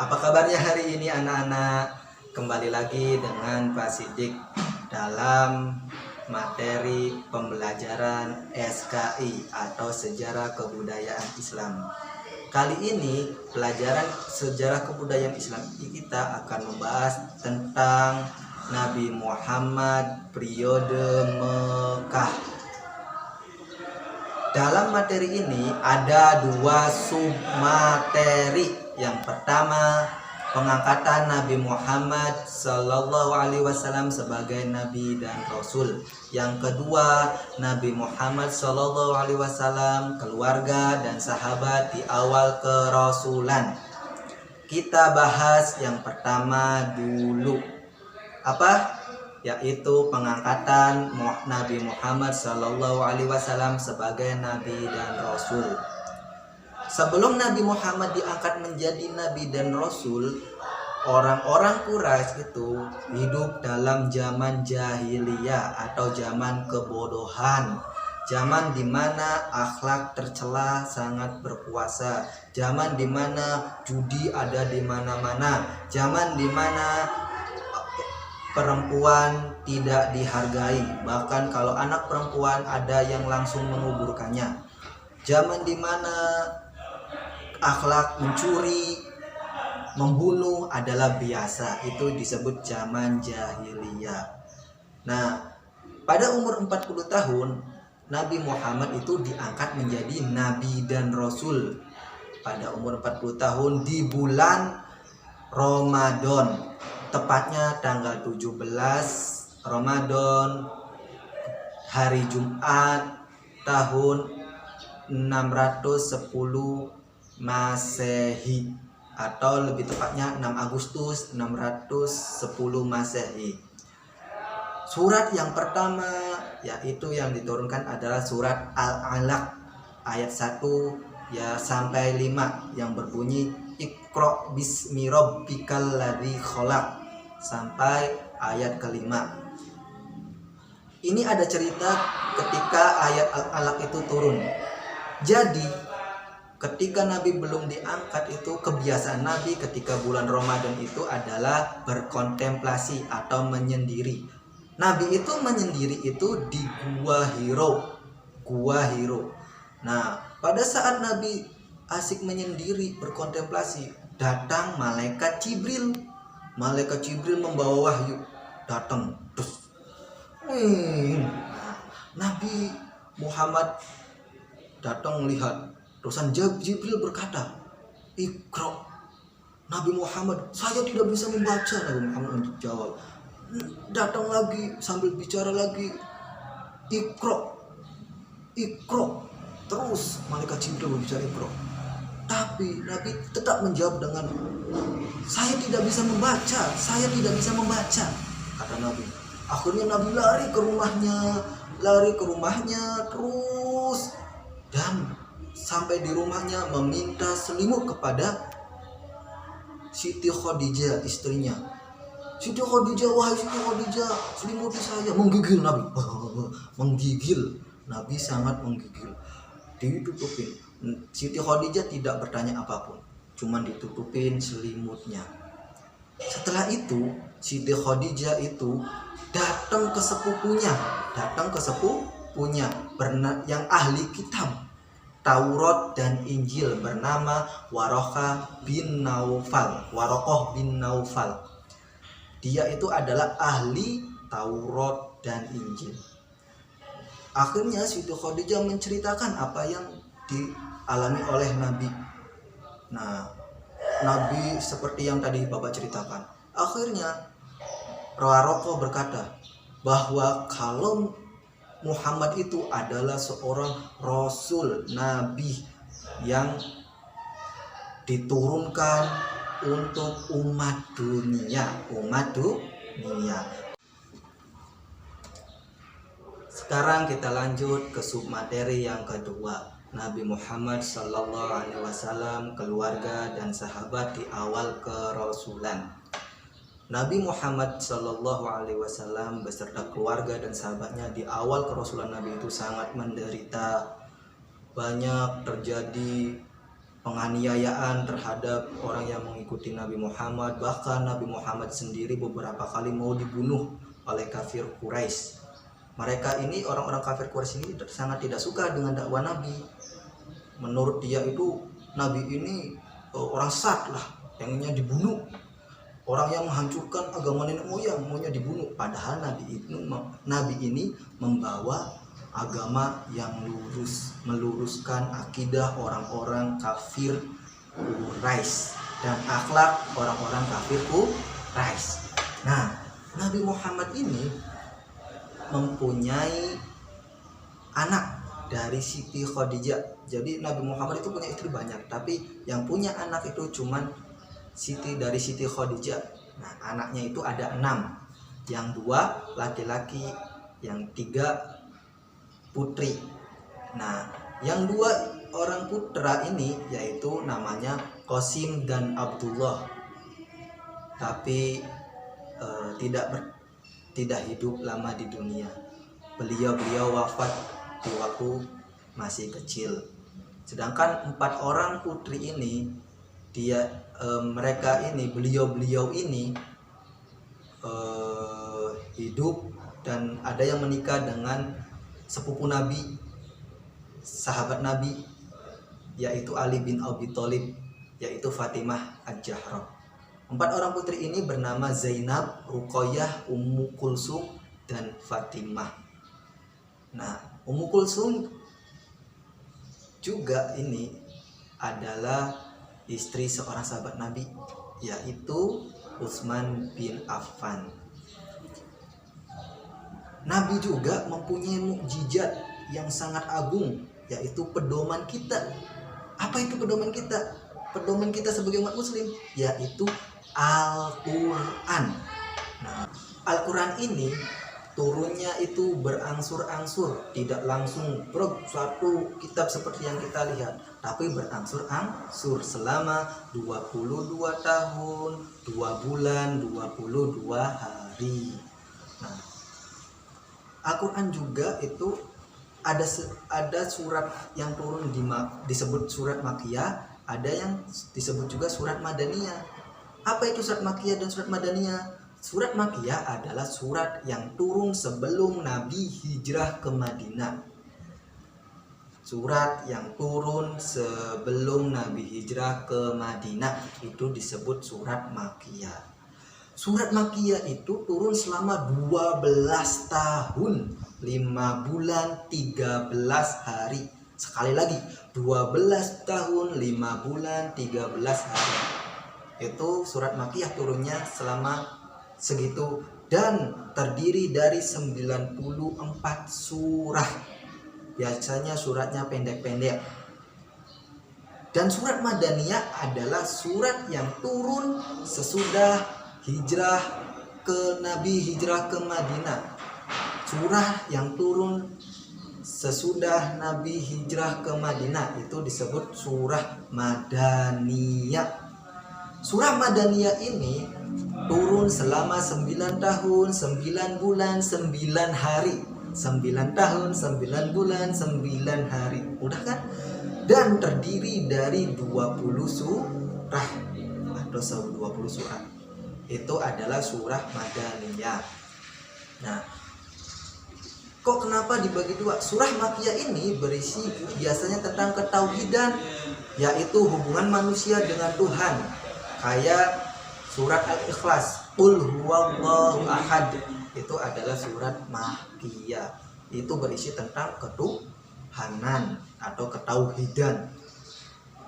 Apa kabarnya hari ini anak-anak? Kembali lagi dengan Pak Sidik dalam materi pembelajaran SKI atau Sejarah Kebudayaan Islam. Kali ini pelajaran Sejarah Kebudayaan Islam kita akan membahas tentang Nabi Muhammad periode Mekah. Dalam materi ini ada dua submateri. Yang pertama, pengangkatan Nabi Muhammad Sallallahu Alaihi Wasallam sebagai Nabi dan Rasul. Yang kedua, Nabi Muhammad Sallallahu Alaihi Wasallam, keluarga dan sahabat di awal kerasulan. Kita bahas yang pertama dulu. Apa? Yaitu pengangkatan Nabi Muhammad Sallallahu Alaihi Wasallam sebagai Nabi dan Rasul. Sebelum Nabi Muhammad diangkat menjadi Nabi dan Rasul, orang-orang Quraisy itu hidup dalam zaman jahiliyah atau zaman kebodohan. Zaman di mana akhlak tercela sangat berkuasa. Zaman di mana judi ada di mana-mana. Zaman di mana perempuan tidak dihargai. Bahkan kalau anak perempuan ada yang langsung menguburkannya. Zaman di mana akhlak mencuri, membunuh adalah biasa. Itu disebut zaman jahiliyah. Nah, pada umur 40 tahun Nabi Muhammad itu diangkat menjadi Nabi dan Rasul. Pada umur 40 tahun di bulan Ramadan, tepatnya tanggal 17 Ramadan, hari Jumat tahun 610 Masehi, atau lebih tepatnya 6 Agustus 610 Masehi. Surat yang pertama yaitu yang diturunkan adalah surat Al-Alaq ayat 1 ya sampai 5 yang berbunyi Iqra bismi rabbikal ladzi khalaq sampai ayat kelima. Ini ada cerita ketika ayat Al-Alaq itu turun. Jadi ketika Nabi belum diangkat itu kebiasaan Nabi ketika bulan Ramadan itu adalah berkontemplasi atau menyendiri. Nabi itu menyendiri itu di Gua Hiro. Nah, pada saat Nabi asik menyendiri berkontemplasi, datang malaikat Jibril. Malaikat Jibril membawa wahyu. Datang. Nabi Muhammad datang melihat. Terusan Jibril berkata, Iqra. Nabi Muhammad, saya tidak bisa membaca. Nabi Muhammad jawab. Datang lagi sambil bicara lagi, Iqra. Terus malaikat Jibril berbicara Iqra. Tapi Nabi tetap menjawab dengan, saya tidak bisa membaca. Kata Nabi. Akhirnya Nabi lari ke rumahnya terus, dan sampai di rumahnya meminta selimut kepada Siti Khadijah, istrinya. Siti Khadijah, wahai Siti Khadijah, selimuti saya. Menggigil Nabi. Nabi sangat menggigil. Ditutupin. Siti Khadijah tidak bertanya apapun, cuman ditutupin selimutnya. Setelah itu Siti Khadijah itu datang ke sepupunya yang ahli kitab Taurat dan Injil bernama Warokoh bin Naufal. Dia itu adalah ahli Taurat dan Injil. Akhirnya Siti Khadijah menceritakan apa yang dialami oleh Nabi. Nah, Nabi seperti yang tadi Bapak ceritakan. Akhirnya Warokoh berkata bahwa kalau Muhammad itu adalah seorang Rasul, Nabi yang diturunkan untuk umat dunia. Sekarang kita lanjut ke submateri yang kedua. Nabi Muhammad Sallallahu Alaihi Wasallam, keluarga dan sahabat di awal kerasulan. Nabi Muhammad Sallallahu Alaihi Wasallam beserta keluarga dan sahabatnya di awal kerasulan Nabi itu sangat menderita. Banyak terjadi penganiayaan terhadap orang yang mengikuti Nabi Muhammad. Bahkan Nabi Muhammad sendiri beberapa kali mau dibunuh oleh kafir Quraisy. Mereka ini, orang-orang kafir Quraisy ini sangat tidak suka dengan dakwah Nabi. Menurut dia itu Nabi ini orang sesat lah, pengennya dibunuh. Orang yang menghancurkan agama nenek moyang maunya dibunuh. Padahal Nabi ini membawa agama yang lurus, meluruskan akidah orang-orang kafir Quraisy dan akhlak orang-orang kafir Quraisy. Nah, Nabi Muhammad ini mempunyai anak dari Siti Khadijah. Jadi Nabi Muhammad itu punya istri banyak, tapi yang punya anak itu cuman dari Siti Khadijah. Nah, anaknya itu ada 6, yang 2 laki-laki, yang 3 putri. Nah, yang 2 orang putra ini yaitu namanya Qasim dan Abdullah, tapi tidak hidup lama di dunia. Beliau wafat di waktu masih kecil. Sedangkan 4 orang putri ini, beliau ini hidup dan ada yang menikah dengan sepupu Nabi, sahabat Nabi, yaitu Ali bin Abi Thalib, yaitu Fatimah Az-Zahra. 4 orang putri ini bernama Zainab, Ruqayyah, Ummu Kulsum, dan Fatimah. Nah, Ummu Kulsum juga ini adalah istri seorang sahabat Nabi, yaitu Utsman bin Affan. Nabi juga mempunyai mukjizat yang sangat agung, yaitu pedoman kita. Apa itu pedoman kita? Pedoman kita sebagai umat muslim, yaitu Al-Quran. Nah, Al-Quran ini turunnya itu berangsur-angsur, tidak langsung suatu kitab seperti yang kita lihat, tapi berangsur-angsur selama 22 tahun, 2 bulan, 22 hari. Nah, Al-Quran juga itu ada surat yang turun disebut surat Makkiyah, ada yang disebut juga surat Madaniyah. Apa itu surat Makkiyah dan surat Madaniyah? Surat Makkiyah adalah surat yang turun sebelum Nabi hijrah ke Madinah. Surat yang turun sebelum Nabi hijrah ke Madinah itu disebut surat Makkiyah. Surat Makkiyah itu turun selama 12 tahun, 5 bulan, 13 hari. Sekali lagi, 12 tahun, 5 bulan, 13 hari. Itu surat Makkiyah turunnya selama segitu dan terdiri dari 94 surah. Biasanya suratnya pendek-pendek. Dan surat Madaniyah adalah surat yang turun sesudah Nabi hijrah ke Madinah. Surah yang turun sesudah Nabi hijrah ke Madinah itu disebut surah Madaniyah. Surah Madaniyah ini turun selama 9 tahun, 9 bulan, 9 hari. 9 tahun, 9 bulan, 9 hari. Udah kan? Dan terdiri dari 20 surah atau 20 surah. Itu adalah surah Madaniyah. Nah, kok kenapa dibagi 2? Surah Makkiyah ini berisi biasanya tentang ketauhidan, yaitu hubungan manusia dengan Tuhan. Kayak surat Al-Ikhlas, Qul huwallahu ahad, itu adalah surat Makkiyah. Itu berisi tentang ketuhanan atau ketauhidan.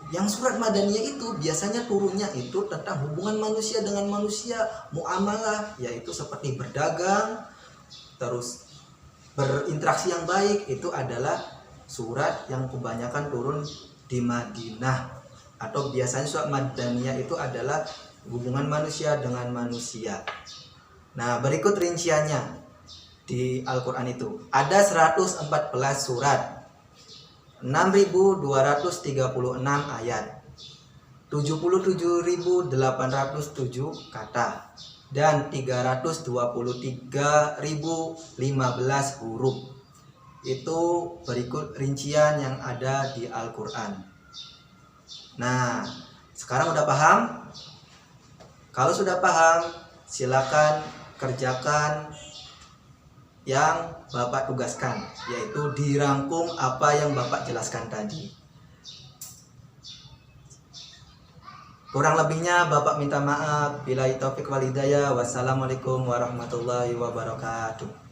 Yang surat Madaniyah itu biasanya turunnya itu tentang hubungan manusia dengan manusia, muamalah, yaitu seperti berdagang, terus berinteraksi yang baik. Itu adalah surat yang kebanyakan turun di Madinah, atau biasanya surat Madaniyah itu adalah hubungan manusia dengan manusia. Nah, berikut rinciannya di Al-Quran itu. Ada 114 surat, 6.236 ayat, 77.807 kata, dan 323.015 huruf. Itu berikut rincian yang ada di Al-Quran. Nah, sekarang udah paham? Kalau sudah paham, silakan kerjakan yang Bapak tugaskan, yaitu dirangkum apa yang Bapak jelaskan tadi. Kurang lebihnya Bapak minta maaf. Billahi taufik wal hidayah. Wassalamualaikum warahmatullahi wabarakatuh.